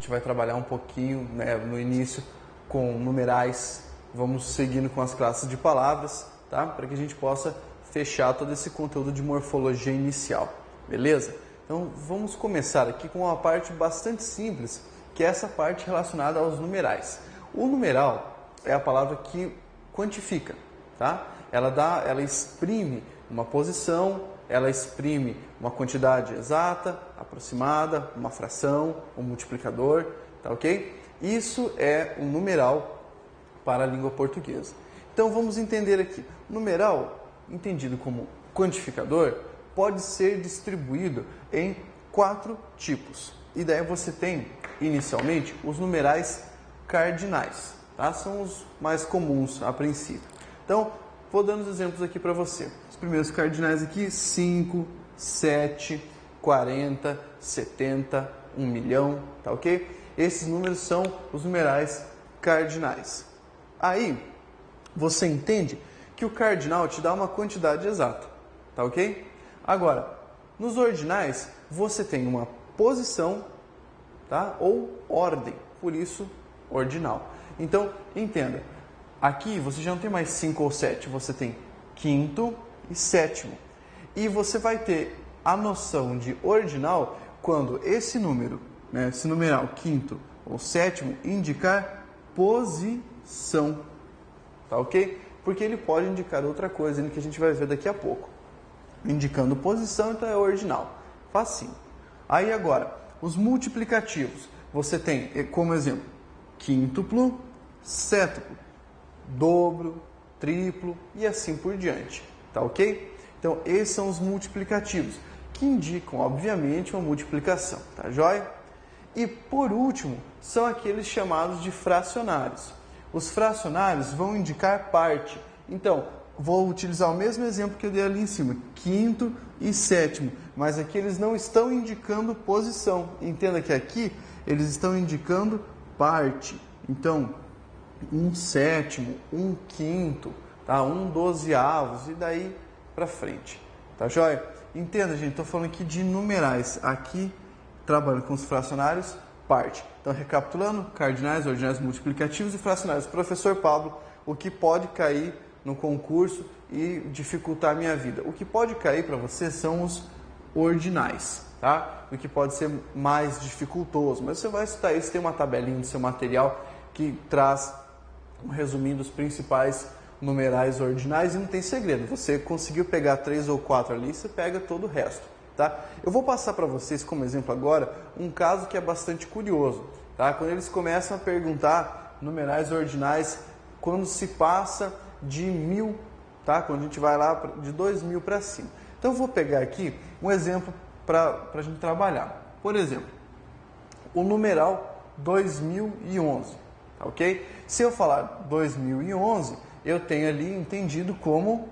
gente vai trabalhar um pouquinho, né, no início com numerais, vamos seguindo com as classes de palavras, tá? Para que a gente possa fechar todo esse conteúdo de morfologia inicial, beleza? Então vamos começar aqui com uma parte bastante simples, que é essa parte relacionada aos numerais. O numeral é a palavra que quantifica, tá? Ela exprime uma posição, ela exprime uma quantidade exata, aproximada, uma fração, um multiplicador, tá ok? Isso é um numeral para a língua portuguesa. Então vamos entender aqui. O numeral, entendido como quantificador, pode ser distribuído em 4 tipos. E daí você tem, inicialmente, os numerais cardinais, tá? São os mais comuns a princípio. Então, vou dando os exemplos aqui para você. Os primeiros cardinais aqui, 5, 7, 40, 70, 1 milhão, tá ok? Esses números são os numerais cardinais. Aí, você entende que o cardinal te dá uma quantidade exata, tá ok? Agora, nos ordinais, você tem uma posição, tá? Ou ordem, por isso, ordinal. Então, entenda, aqui você já não tem mais 5 ou 7, você tem quinto e sétimo. E você vai ter a noção de ordinal quando esse número, né, esse numeral quinto ou sétimo, indicar posição, tá ok? Porque ele pode indicar outra coisa que a gente vai ver daqui a pouco. Indicando posição, então é ordinal. Facinho. Aí agora, os multiplicativos. Você tem como exemplo quíntuplo, sétuplo, dobro, triplo e assim por diante, tá ok? Então esses são os multiplicativos, que indicam obviamente uma multiplicação, tá joia? E por último, são aqueles chamados de fracionários. Os fracionários vão indicar parte. Então, vou utilizar o mesmo exemplo que eu dei ali em cima, quinto e sétimo, mas aqui eles não estão indicando posição. Entenda que aqui eles estão indicando parte. Então, 1/7, 1/5, tá? 1/12 e daí para frente, tá joia? Entenda, gente, estou falando aqui de numerais. Aqui, trabalhando com os fracionários, parte. Então, recapitulando, cardinais, ordinais, multiplicativos e fracionários. Professor Pablo, o que pode cair no concurso e dificultar a minha vida? O que pode cair para você são os ordinais, tá? O que pode ser mais dificultoso, mas você vai estudar isso, tem uma tabelinha no seu material que traz um resuminho dos principais numerais ordinais e não tem segredo. Você conseguiu pegar 3 ou 4 ali, você pega todo o resto, tá? Eu vou passar para vocês como exemplo agora um caso que é bastante curioso, tá? Quando eles começam a perguntar numerais ordinais quando se passa de 1000, tá? Quando a gente vai lá de 2000 para cima. Então eu vou pegar aqui um exemplo para a gente trabalhar. Por exemplo, o numeral 2011, tá ok? Se eu falar 2011, eu tenho ali entendido como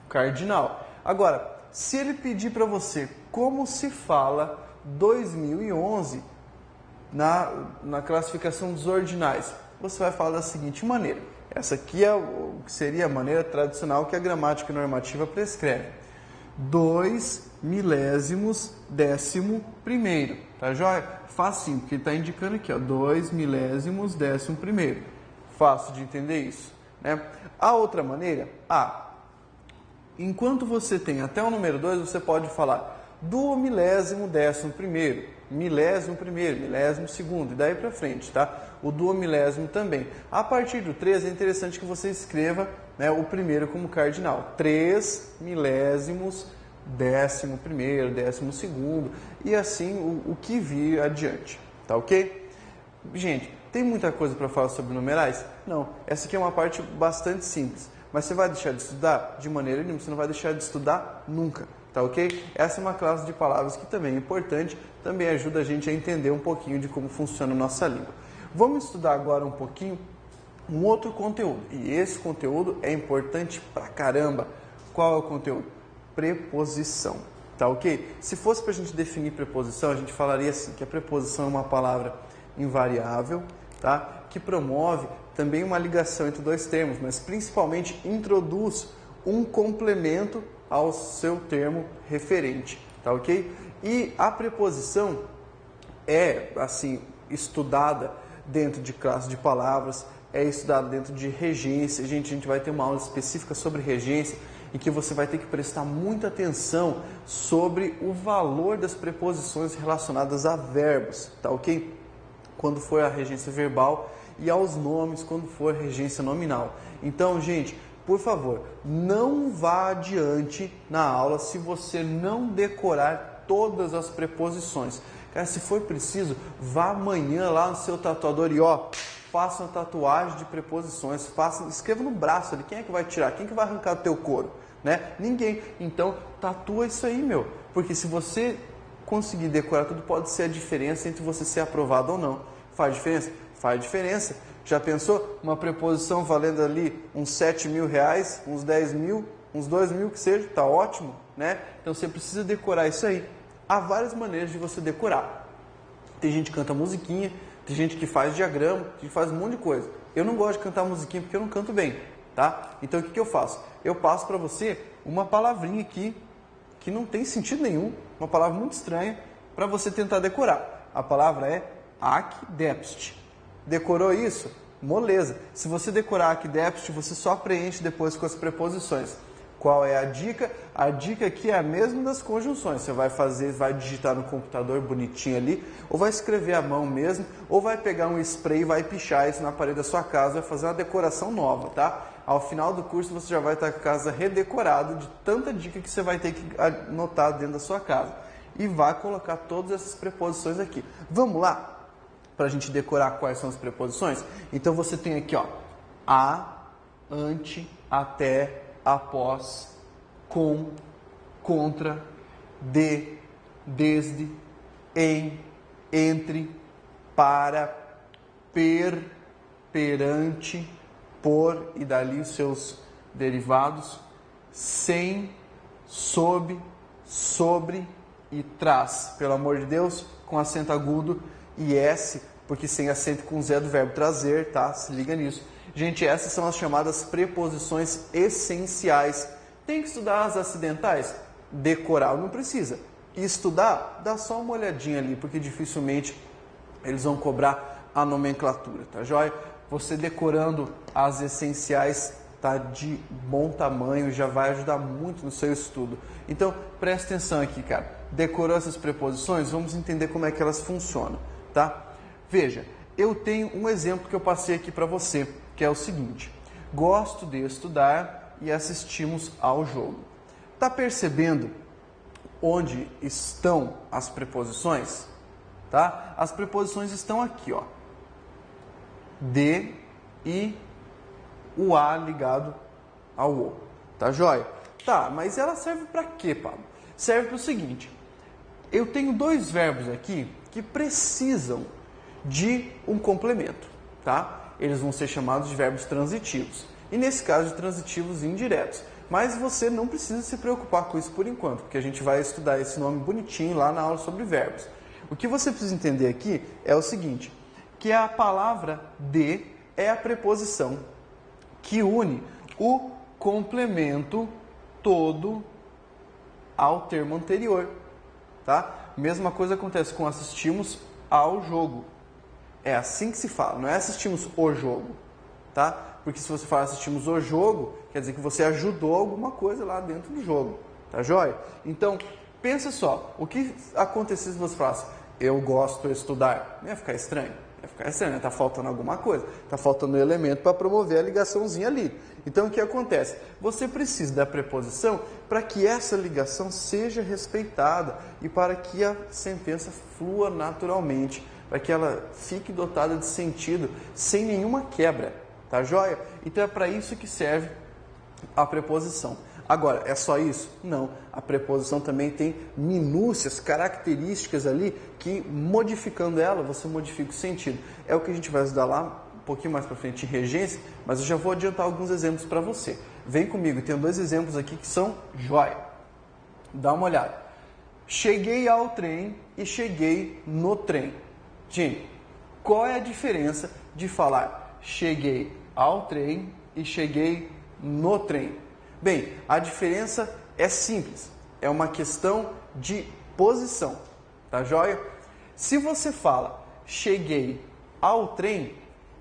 cardinal. Agora, se ele pedir para você como se fala 2011 na classificação dos ordinais, você vai falar da seguinte maneira. Essa aqui seria a maneira tradicional que a gramática normativa prescreve. 2 milésimos décimo primeiro, tá joia? Facinho, porque ele está indicando aqui, ó, 2 milésimos décimo primeiro. Fácil de entender isso, né? A outra maneira, enquanto você tem até o número 2, você pode falar do milésimo décimo primeiro, milésimo primeiro, milésimo segundo, e daí para frente, tá? O duomilésimo também. A partir do 3 é interessante que você escreva, né, o primeiro como cardinal. 3 milésimos, décimo primeiro, décimo segundo, e assim o que vir adiante, tá ok? Gente, tem muita coisa para falar sobre numerais? Não, essa aqui é uma parte bastante simples, mas você vai deixar de estudar? De maneira nenhuma, você não vai deixar de estudar nunca, tá ok? Essa é uma classe de palavras que também é importante, também ajuda a gente a entender um pouquinho de como funciona a nossa língua. Vamos estudar agora um pouquinho um outro conteúdo, e esse conteúdo é importante pra caramba. Qual é o conteúdo? Preposição, tá ok? Se fosse para a gente definir preposição, a gente falaria assim, que a preposição é uma palavra invariável, tá? Que promove também uma ligação entre dois termos, mas principalmente introduz um complemento ao seu termo referente, tá ok? E a preposição é, assim, estudada dentro de classe de palavras, é estudada dentro de regência. Gente, a gente vai ter uma aula específica sobre regência, em que você vai ter que prestar muita atenção sobre o valor das preposições relacionadas a verbos, tá ok? Quando for a regência verbal e aos nomes, quando for regência nominal. Então, gente, por favor, não vá adiante na aula se você não decorar todas as preposições. Cara, se for preciso, vá amanhã lá no seu tatuador e faça uma tatuagem de preposições, escreva no braço ali, quem é que vai tirar? Quem que vai arrancar do teu couro? Né? Ninguém. Então, tatua isso aí, meu. Porque se você conseguir decorar tudo, pode ser a diferença entre você ser aprovado ou não. Faz diferença? Faz diferença. Já pensou? Uma preposição valendo ali uns 7 mil reais, uns 10 mil, uns 2 mil que seja, tá ótimo, né? Então você precisa decorar isso aí. Há várias maneiras de você decorar. Tem gente que canta musiquinha, tem gente que faz diagrama, tem gente que faz um monte de coisa. Eu não gosto de cantar musiquinha porque eu não canto bem, tá? Então o que eu faço? Eu passo para você uma palavrinha aqui que não tem sentido nenhum, uma palavra muito estranha, para você tentar decorar. A palavra é aquidepst. Decorou isso? Moleza. Se você decorar aquidepst, você só preenche depois com as preposições. Qual é a dica? A dica aqui é a mesma das conjunções. Você vai digitar no computador bonitinho ali, ou vai escrever à mão mesmo, ou vai pegar um spray e vai pichar isso na parede da sua casa, vai fazer uma decoração nova, tá? Ao final do curso você já vai estar com a casa redecorada de tanta dica que você vai ter que anotar dentro da sua casa. E vai colocar todas essas preposições aqui. Vamos lá? Para a gente decorar quais são as preposições? Então você tem aqui, a, ante, até, após, com, contra, de, desde, em, entre, para, perante, por, e dali os seus derivados, sem, sob, sobre e traz. Pelo amor de Deus, com acento agudo e S, porque sem acento com Z do verbo trazer, tá? Se liga nisso. Gente, essas são as chamadas preposições essenciais. Tem que estudar as acidentais? Decorar não precisa. Estudar, dá só uma olhadinha ali, porque dificilmente eles vão cobrar a nomenclatura, tá joia? Você decorando as essenciais tá de bom tamanho, já vai ajudar muito no seu estudo. Então, presta atenção aqui, cara. Decorou essas preposições? Vamos entender como é que elas funcionam, tá? Veja, eu tenho um exemplo que eu passei aqui para você, que é o seguinte. Gosto de estudar e assistimos ao jogo. Tá percebendo onde estão as preposições? Tá? As preposições estão aqui, ó. De e o a ligado ao o. Tá joia? Tá, mas ela serve para quê, Pablo? Serve para o seguinte. Eu tenho dois verbos aqui que precisam de um complemento, tá? Eles vão ser chamados de verbos transitivos. E nesse caso de transitivos indiretos. Mas você não precisa se preocupar com isso por enquanto, porque a gente vai estudar esse nome bonitinho lá na aula sobre verbos. O que você precisa entender aqui é o seguinte, que a palavra de é a preposição que une o complemento todo ao termo anterior, tá? Mesma coisa acontece com assistimos ao jogo. É assim que se fala, não é assistimos o jogo, tá? Porque se você falar assistimos o jogo, quer dizer que você ajudou alguma coisa lá dentro do jogo, tá joia? Então, pensa só, o que aconteceria se você falasse eu gosto de estudar? Não ia ficar estranho? Ia ficar estranho, né? Tá faltando alguma coisa, tá faltando um elemento para promover a ligaçãozinha ali. Então, o que acontece? Você precisa da preposição para que essa ligação seja respeitada e para que a sentença flua naturalmente, para que ela fique dotada de sentido sem nenhuma quebra, tá joia? Então, é para isso que serve a preposição. Agora, é só isso? Não. A preposição também tem minúcias, características ali que, modificando ela, você modifica o sentido. É o que a gente vai estudar lá um pouquinho mais para frente em regência, mas eu já vou adiantar alguns exemplos para você. Vem comigo, tem dois exemplos aqui que são joia. Dá uma olhada. Cheguei ao trem e cheguei no trem. Gente, qual é a diferença de falar cheguei ao trem e cheguei no trem? Bem, a diferença é simples, é uma questão de posição, tá joia? Se você fala cheguei ao trem,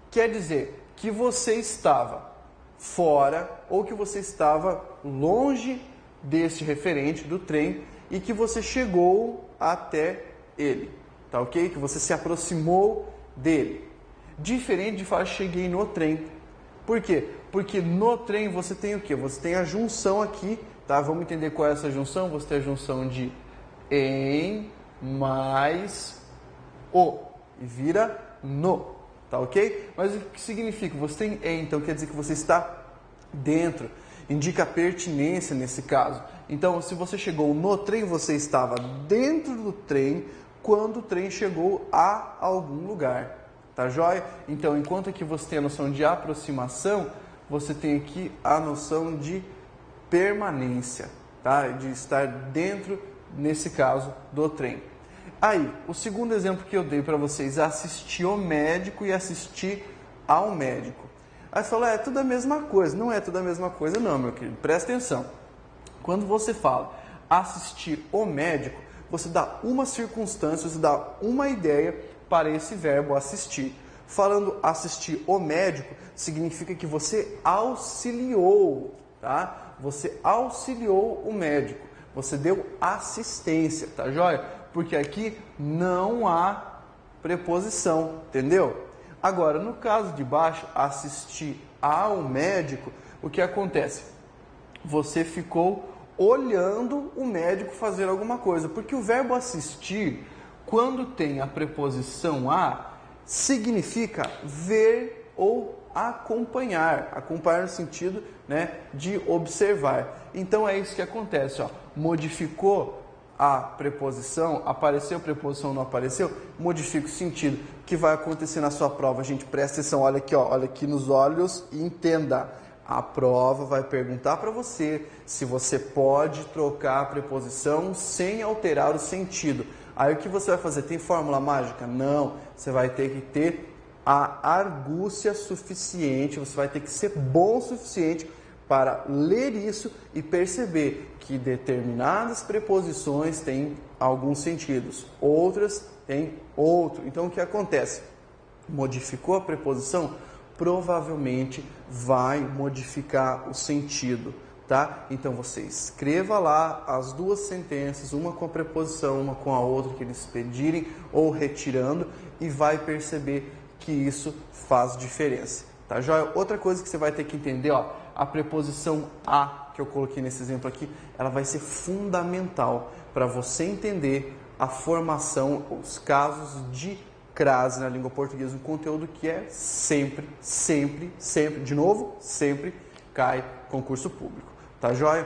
quer dizer que você estava fora ou que você estava longe deste referente do trem e que você chegou até ele, tá ok? Que você se aproximou dele. Diferente de falar cheguei no trem. Por quê? Porque no trem você tem o quê? Você tem a junção aqui, tá? Vamos entender qual é essa junção? Você tem a junção de em mais o e vira no, tá ok? Mas o que significa? Você tem em, então quer dizer que você está dentro, indica pertinência nesse caso. Então, se você chegou no trem, você estava dentro do trem quando o trem chegou a algum lugar. Tá joia? Então, enquanto aqui você tem a noção de aproximação, você tem aqui a noção de permanência, tá? De estar dentro, nesse caso, do trem. Aí, o segundo exemplo que eu dei para vocês é assistir ao médico e assistir ao médico. Aí você fala, é tudo a mesma coisa. Não é tudo a mesma coisa não, meu querido. Presta atenção. Quando você fala assistir ao médico, você dá uma circunstância, você dá uma ideia para esse verbo assistir. Falando assistir ao médico, significa que você auxiliou, tá? Você auxiliou o médico. Você deu assistência, tá joia? Porque aqui não há preposição, entendeu? Agora, no caso de baixo, assistir ao médico, o que acontece? Você ficou olhando o médico fazer alguma coisa, porque o verbo assistir, quando tem a preposição a, significa ver ou acompanhar. Acompanhar no sentido, né, de observar. Então é isso que acontece, ó. Modificou a preposição, apareceu preposição, não apareceu, modifica o sentido. O que vai acontecer na sua prova? Gente, presta atenção, olha aqui, ó, olha aqui nos olhos e entenda. A prova vai perguntar para você se você pode trocar a preposição sem alterar o sentido. Aí o que você vai fazer? Tem fórmula mágica? Não. Você vai ter que ter a argúcia suficiente, você vai ter que ser bom o suficiente para ler isso e perceber que determinadas preposições têm alguns sentidos, outras têm outro. Então o que acontece? Modificou a preposição? Provavelmente vai modificar o sentido, tá? Então você escreva lá as duas sentenças, uma com a preposição, uma com a outra que eles pedirem ou retirando e vai perceber que isso faz diferença, tá joia? Outra coisa que você vai ter que entender, ó, a preposição a que eu coloquei nesse exemplo aqui, ela vai ser fundamental para você entender a formação, os casos de crase na língua portuguesa, um conteúdo que é sempre, de novo, sempre cai concurso público, tá joia?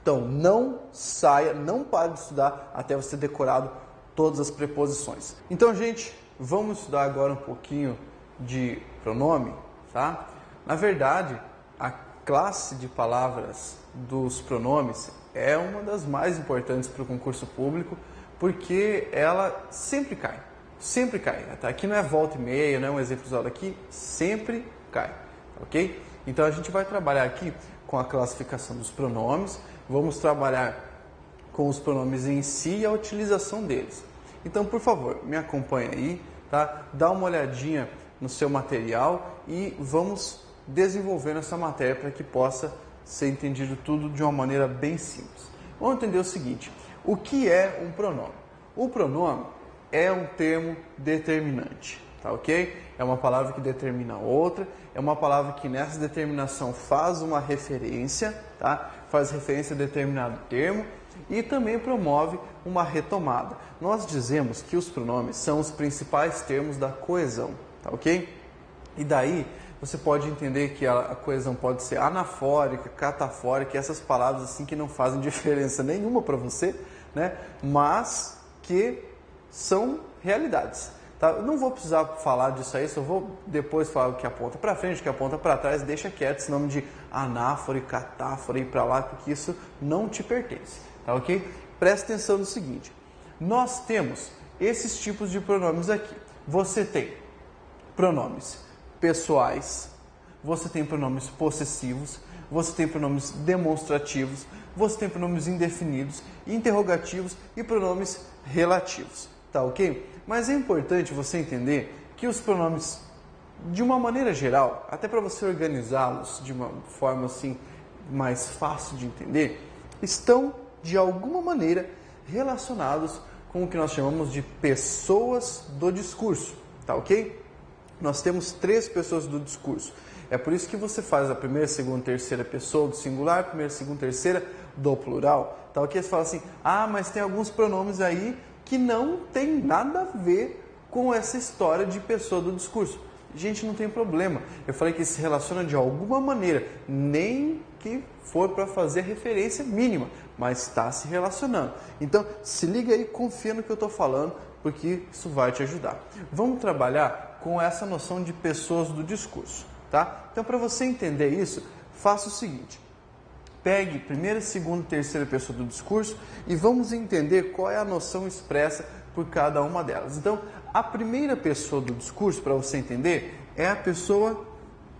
Então, não saia, não pare de estudar até você ter decorado todas as preposições. Então, gente, vamos estudar agora um pouquinho de pronome, tá? Na verdade, a classe de palavras dos pronomes é uma das mais importantes para o concurso público, porque ela sempre cai. Sempre cai, tá? Aqui não é volta e meia, não é um exemplo aqui, sempre cai, ok? Então a gente vai trabalhar aqui com a classificação dos pronomes, vamos trabalhar com os pronomes em si e a utilização deles. Então, por favor, me acompanha aí, tá? Dá uma olhadinha no seu material e vamos desenvolvendo essa matéria para que possa ser entendido tudo de uma maneira bem simples. Vamos entender o seguinte, o que é um pronome? O pronome é um termo determinante, tá ok? É uma palavra que determina outra, é uma palavra que nessa determinação faz uma referência, tá? Faz referência a determinado termo e também promove uma retomada. Nós dizemos que os pronomes são os principais termos da coesão, tá ok? E daí você pode entender que a coesão pode ser anafórica, catafórica, essas palavras assim que não fazem diferença nenhuma para você, né? Mas que são realidades, tá? Eu não vou precisar falar disso aí, só vou depois falar o que aponta para frente, o que aponta para trás, deixa quieto esse nome de anáfora e catáfora e para lá, porque isso não te pertence, tá ok? Presta atenção no seguinte, nós temos esses tipos de pronomes aqui. Você tem pronomes pessoais, você tem pronomes possessivos, você tem pronomes demonstrativos, você tem pronomes indefinidos, interrogativos e pronomes relativos, tá ok? Mas é importante você entender que os pronomes, de uma maneira geral, até para você organizá-los de uma forma assim mais fácil de entender, estão de alguma maneira relacionados com o que nós chamamos de pessoas do discurso, tá ok? Nós temos 3 pessoas do discurso. É por isso que você faz a primeira, segunda, terceira pessoa do singular, primeira, segunda, terceira do plural, tá ok? Você fala assim, mas tem alguns pronomes aí que não tem nada a ver com essa história de pessoa do discurso. Gente, não tem problema. Eu falei que se relaciona de alguma maneira, nem que for para fazer referência mínima, mas está se relacionando. Então, se liga aí, confia no que eu estou falando, porque isso vai te ajudar. Vamos trabalhar com essa noção de pessoas do discurso, tá? Então, para você entender isso, faça o seguinte. Pegue primeira, segunda e terceira pessoa do discurso e vamos entender qual é a noção expressa por cada uma delas. Então, a primeira pessoa do discurso, para você entender, é a pessoa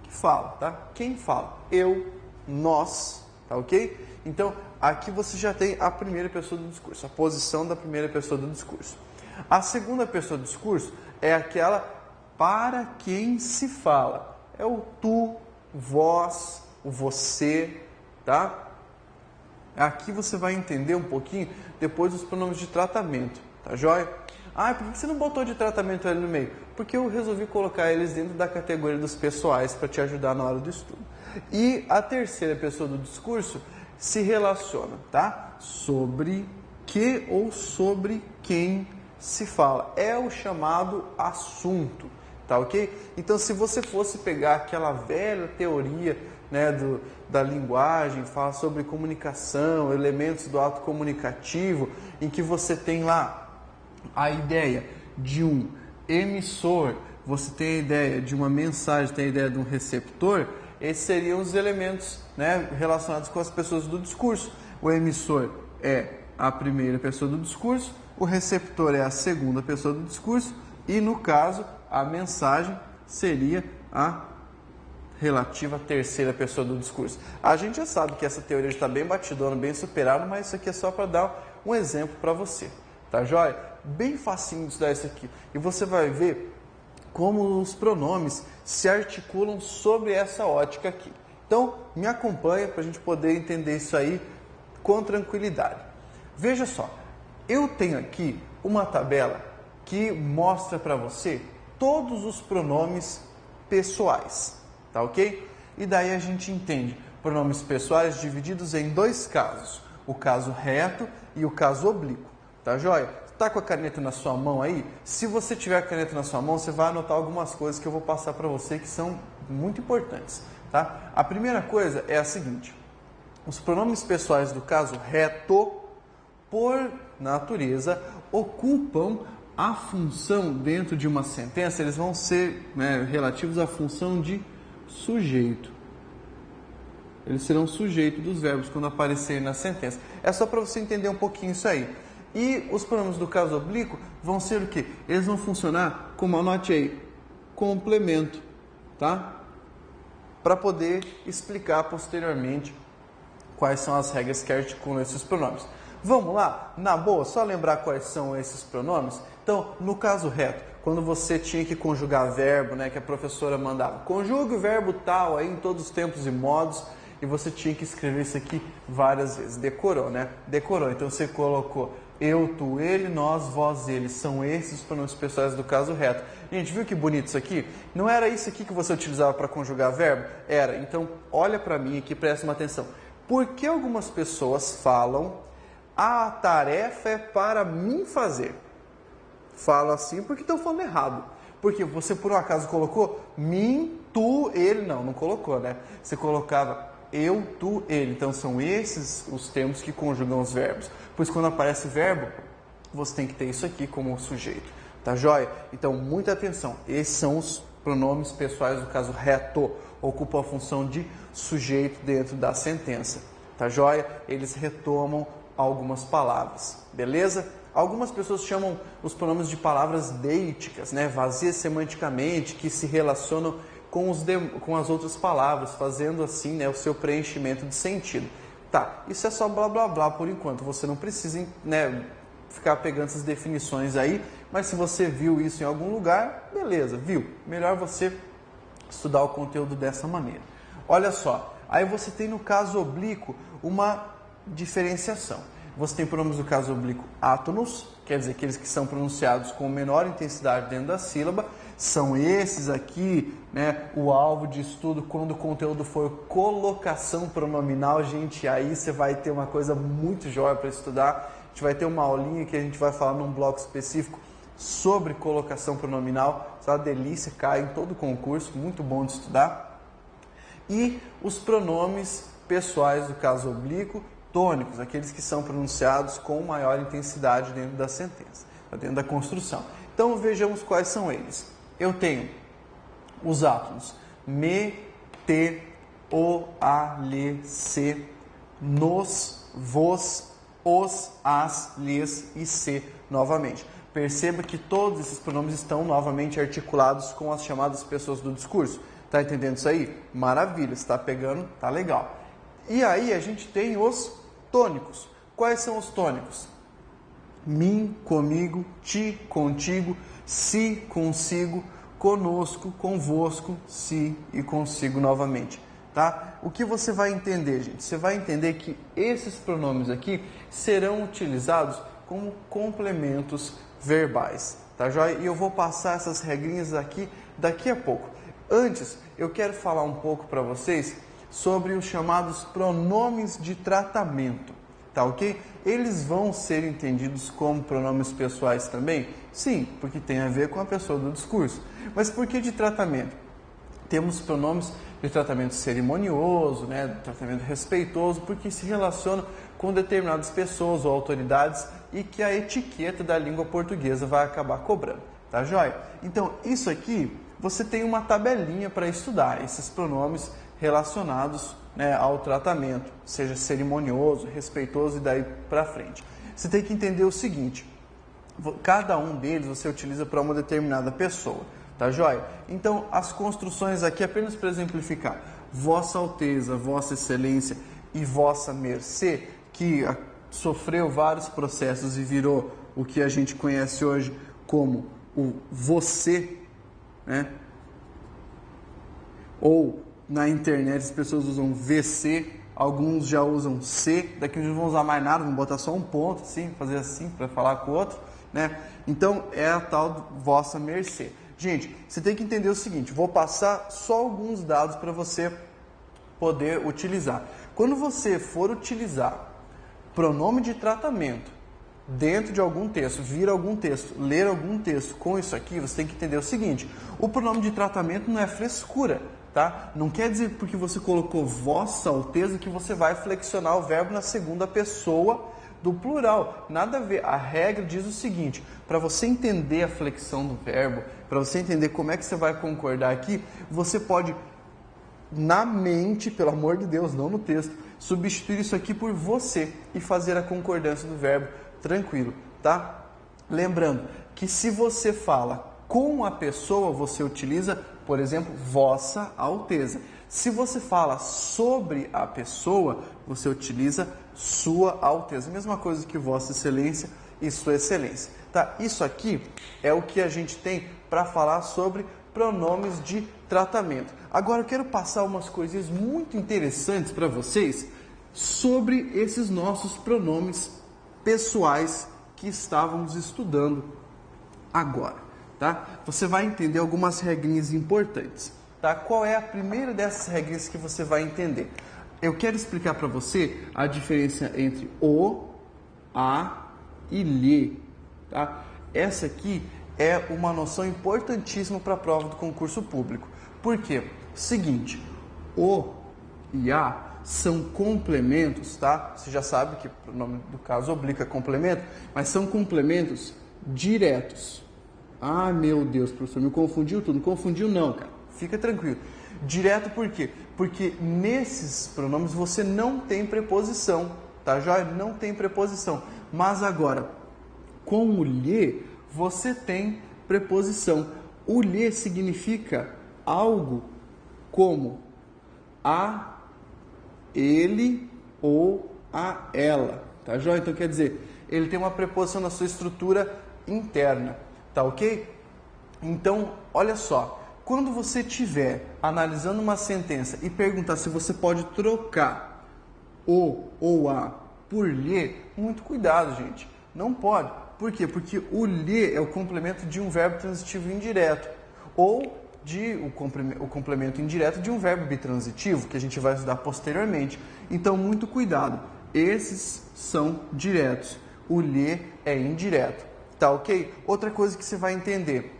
que fala, tá? Quem fala? Eu, nós, tá ok? Então, aqui você já tem a primeira pessoa do discurso, a posição da primeira pessoa do discurso. A segunda pessoa do discurso é aquela para quem se fala. É o tu, vós, o você, tá? Aqui você vai entender um pouquinho depois dos pronomes de tratamento, tá joia? Por que você não botou de tratamento ali no meio? Porque eu resolvi colocar eles dentro da categoria dos pessoais para te ajudar na hora do estudo. E a terceira pessoa do discurso se relaciona, tá? Sobre que ou sobre quem se fala. É o chamado assunto, tá ok? Então, se você fosse pegar aquela velha teoria, né, da linguagem, fala sobre comunicação, elementos do ato comunicativo, em que você tem lá a ideia de um emissor, você tem a ideia de uma mensagem, tem a ideia de um receptor, esses seriam os elementos, né, relacionados com as pessoas do discurso. O emissor é a primeira pessoa do discurso, o receptor é a segunda pessoa do discurso e, no caso, a mensagem seria a relativa à terceira pessoa do discurso. A gente já sabe que essa teoria está bem batidona, bem superada, mas isso aqui é só para dar um exemplo para você, tá joia? Bem facinho de estudar isso aqui. E você vai ver como os pronomes se articulam sobre essa ótica aqui. Então, me acompanha para a gente poder entender isso aí com tranquilidade. Veja só, eu tenho aqui uma tabela que mostra para você todos os pronomes pessoais, tá ok? E daí a gente entende pronomes pessoais divididos em 2 casos, o caso reto e o caso oblíquo, tá joia? Tá com a caneta na sua mão aí? Se você tiver a caneta na sua mão, você vai anotar algumas coisas que eu vou passar para você que são muito importantes, tá? A primeira coisa é a seguinte: os pronomes pessoais do caso reto, por natureza, ocupam a função dentro de uma sentença, eles vão ser, né, relativos à função de sujeito. Eles serão sujeito dos verbos quando aparecerem na sentença. É só para você entender um pouquinho isso aí. E os pronomes do caso oblíquo vão ser o quê? Eles vão funcionar como, anote aí, complemento, tá? Para poder explicar posteriormente quais são as regras que articulam esses pronomes. Vamos lá? Na boa, só lembrar quais são esses pronomes? Então, no caso reto, quando você tinha que conjugar verbo, né, que a professora mandava, conjugue o verbo tal aí em todos os tempos e modos, e você tinha que escrever isso aqui várias vezes. Decorou, né? Decorou. Então, você colocou eu, tu, ele, nós, vós, eles. São esses os pronomes pessoais do caso reto. Gente, viu que bonito isso aqui? Não era isso aqui que você utilizava para conjugar verbo? Era. Então, olha para mim aqui, presta uma atenção. Por que algumas pessoas falam a tarefa é para mim fazer? Falam assim porque estão falando errado. Porque você, por um acaso, colocou mim, tu, ele. Não colocou, né? Você colocava eu, tu, ele. Então, são esses os termos que conjugam os verbos. Pois quando aparece verbo, você tem que ter isso aqui como sujeito. Tá joia? Então, muita atenção. Esses são os pronomes pessoais do caso reto. Ocupam a função de sujeito dentro da sentença. Tá joia? Eles retomam algumas palavras. Beleza? Algumas pessoas chamam os pronomes de palavras deíticas, né? Vazias semanticamente, que se relacionam com as outras palavras, fazendo assim, né, o seu preenchimento de sentido. Tá, isso é só blá blá blá por enquanto, você não precisa, né, ficar pegando essas definições aí, mas se você viu isso em algum lugar, beleza, viu? Melhor você estudar o conteúdo dessa maneira. Olha só, aí você tem no caso oblíquo uma diferenciação. Você tem pronomes do caso oblíquo átonos, quer dizer, aqueles que são pronunciados com menor intensidade dentro da sílaba. São esses aqui, né, o alvo de estudo quando o conteúdo for colocação pronominal, gente, aí você vai ter uma coisa muito jóia para estudar. A gente vai ter uma aulinha que a gente vai falar num bloco específico sobre colocação pronominal. Isso é uma delícia, cai em todo o concurso, muito bom de estudar. E os pronomes pessoais do caso oblíquo, tônicos, aqueles que são pronunciados com maior intensidade dentro da sentença, dentro da construção. Então vejamos quais são eles. Eu tenho os átomos me, te, o, a, lhe, se, nos, vos, os, as, lhes e se novamente. Perceba que todos esses pronomes estão novamente articulados com as chamadas pessoas do discurso. Tá entendendo isso aí? Maravilha, está pegando, tá legal. E aí a gente tem os tônicos. Quais são os tônicos? Mim, comigo, ti, contigo, si, consigo, conosco, convosco, si e consigo novamente, tá? O que você vai entender, gente? Você vai entender que esses pronomes aqui serão utilizados como complementos verbais, tá joia? E eu vou passar essas regrinhas aqui daqui a pouco. Antes, eu quero falar um pouco para vocês sobre os chamados pronomes de tratamento, tá ok? Eles vão ser entendidos como pronomes pessoais também? Sim, porque tem a ver com a pessoa do discurso. Mas por que de tratamento? Temos pronomes de tratamento cerimonioso, né, tratamento respeitoso, porque se relacionam com determinadas pessoas ou autoridades e que a etiqueta da língua portuguesa vai acabar cobrando, tá joia? Então, isso aqui, você tem uma tabelinha para estudar, esses pronomes relacionados, né, ao tratamento, seja cerimonioso, respeitoso e daí para frente. Você tem que entender o seguinte, cada um deles você utiliza para uma determinada pessoa, tá joia? Então, as construções aqui, apenas para exemplificar, Vossa Alteza, Vossa Excelência e Vossa Mercê, que sofreu vários processos e virou o que a gente conhece hoje como o você, né? Ou na internet as pessoas usam VC, alguns já usam C, daqui não vão usar mais nada, vão botar só um ponto, assim, fazer assim para falar com o outro, né? Então é a tal do Vossa Mercê. Gente, você tem que entender o seguinte, vou passar só alguns dados para você poder utilizar. Quando você for utilizar pronome de tratamento dentro de algum texto, vir algum texto, ler algum texto com isso aqui, você tem que entender o seguinte, o pronome de tratamento não é frescura, tá? Não quer dizer porque você colocou Vossa Alteza que você vai flexionar o verbo na segunda pessoa do plural. Nada a ver. A regra diz o seguinte, para você entender a flexão do verbo, para você entender como é que você vai concordar aqui, você pode, na mente, pelo amor de Deus, não no texto, substituir isso aqui por você e fazer a concordância do verbo tranquilo, tá? Lembrando que se você fala com a pessoa, você utiliza, por exemplo, Vossa Alteza. Se você fala sobre a pessoa, você utiliza Sua Alteza. Mesma coisa que Vossa Excelência e Sua Excelência, tá? Isso aqui é o que a gente tem para falar sobre pronomes de tratamento. Agora eu quero passar umas coisinhas muito interessantes para vocês sobre esses nossos pronomes pessoais que estávamos estudando agora, tá? Você vai entender algumas regrinhas importantes, tá? Qual é a primeira dessas regrinhas que você vai entender? Eu quero explicar para você a diferença entre o, a e lhe, tá? Essa aqui é uma noção importantíssima para a prova do concurso público. Por quê? Seguinte, o e a são complementos, tá? Você já sabe que o nome do caso oblíquo é complemento, mas são complementos diretos. Ah, meu Deus, professor, me confundiu tudo. Não confundiu não, cara. Fica tranquilo. Direto por quê? Porque nesses pronomes você não tem preposição, tá joia? Não tem preposição. Mas agora, com o lhe, você tem preposição. O lhe significa algo como a ele ou a ela, tá joia? Então quer dizer, Ele tem uma preposição na sua estrutura interna, tá ok? Então, olha só, quando você estiver analisando uma sentença e perguntar se você pode trocar o ou a por lhe, muito cuidado, gente. Não pode. Por quê? Porque o lhe é o complemento de um verbo transitivo indireto ou o complemento indireto de um verbo bitransitivo, que a gente vai estudar posteriormente. Então, muito cuidado. Esses são diretos. O lhe é indireto. Tá ok? Outra coisa que você vai entender.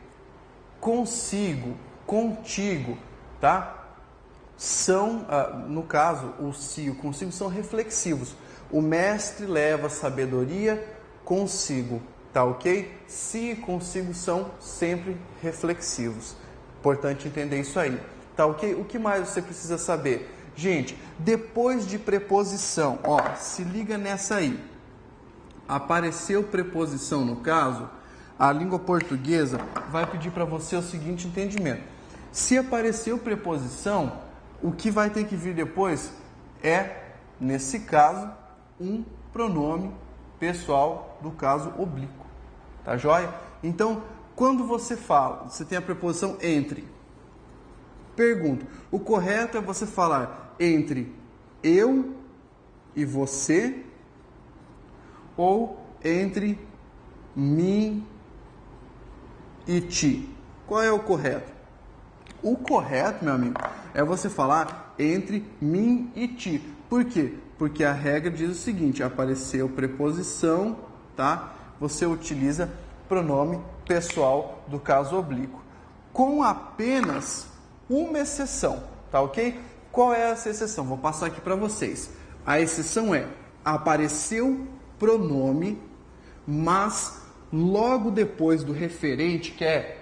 Consigo, contigo, tá? São, no caso, o se e o consigo são reflexivos. O mestre leva sabedoria consigo, tá ok? Se e consigo são sempre reflexivos. Importante entender isso aí, tá ok? O que mais você precisa saber? Gente, depois de preposição, ó, se liga nessa aí. Apareceu preposição no caso, a língua portuguesa vai pedir para você o seguinte entendimento. Se apareceu preposição, o que vai ter que vir depois é, nesse caso, um pronome pessoal do caso oblíquo. Tá joia? Então, quando você fala, você tem a preposição entre. Pergunto, o correto é você falar entre eu e você ou entre mim e ti? Qual é o correto? O correto, meu amigo, é você falar entre mim e ti. Por quê? Porque a regra diz o seguinte, apareceu preposição, tá? Você utiliza pronome pessoal do caso oblíquo. Com apenas uma exceção, tá ok? Qual é essa exceção? Vou passar aqui para vocês. A exceção é, apareceu pronome, mas logo depois do referente, que é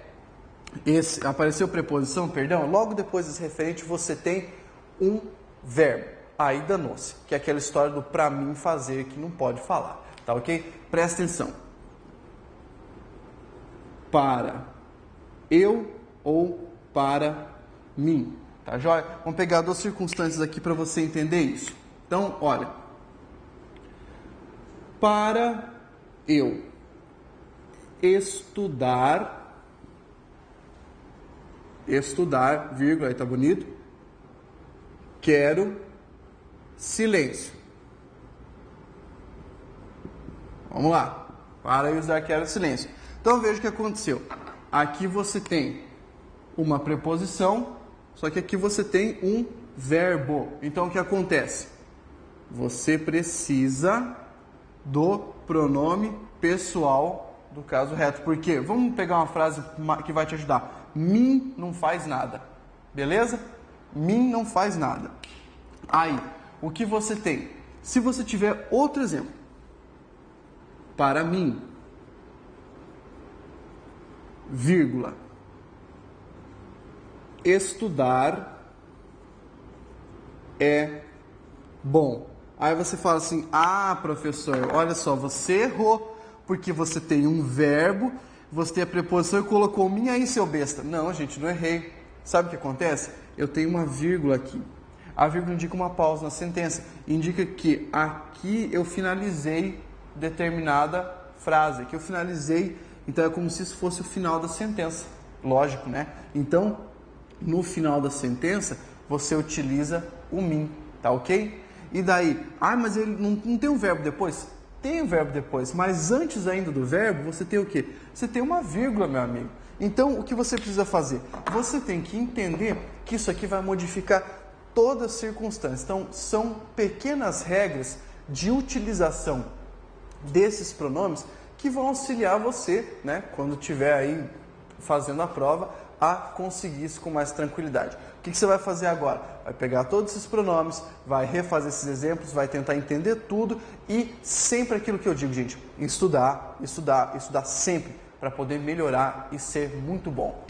apareceu preposição, perdão, logo depois desse referente você tem um verbo. Aí danou-se, que é aquela história do pra mim fazer que não pode falar, tá ok? Presta atenção. Para eu ou para mim, tá joia? Vamos pegar duas circunstâncias aqui para você entender isso. Então, olha. Para eu estudar, vírgula, aí tá bonito, quero silêncio. Vamos lá. Para eu usar quero silêncio. Então veja o que aconteceu. Aqui você tem uma preposição, só que aqui você tem um verbo. Então o que acontece? Você precisa do pronome pessoal do caso reto. Por quê? Vamos pegar uma frase que vai te ajudar. Mim não faz nada. Beleza? Mim não faz nada. Aí, o que você tem? Se você tiver outro exemplo. Para mim, vírgula, estudar é bom. Aí você fala assim, ah, professor, olha só, você errou, porque você tem um verbo, você tem a preposição e colocou minha aí, seu besta. Não, gente, não errei. Sabe o que acontece? Eu tenho uma vírgula aqui. A vírgula indica uma pausa na sentença. Indica que aqui eu finalizei determinada frase, que eu finalizei, então é como se isso fosse o final da sentença. Lógico, né? Então, no final da sentença, você utiliza o mim, tá ok? E daí, mas ele não tem um verbo depois? Tem um verbo depois, mas antes ainda do verbo, você tem o quê? Você tem uma vírgula, meu amigo. Então, o que você precisa fazer? Você tem que entender que isso aqui vai modificar toda a circunstância. Então, são pequenas regras de utilização desses pronomes que vão auxiliar você, né, quando estiver aí fazendo a prova, a conseguir isso com mais tranquilidade. O que você vai fazer agora? Vai pegar todos esses pronomes, vai refazer esses exemplos, vai tentar entender tudo e sempre aquilo que eu digo, gente, estudar, estudar, estudar sempre para poder melhorar e ser muito bom.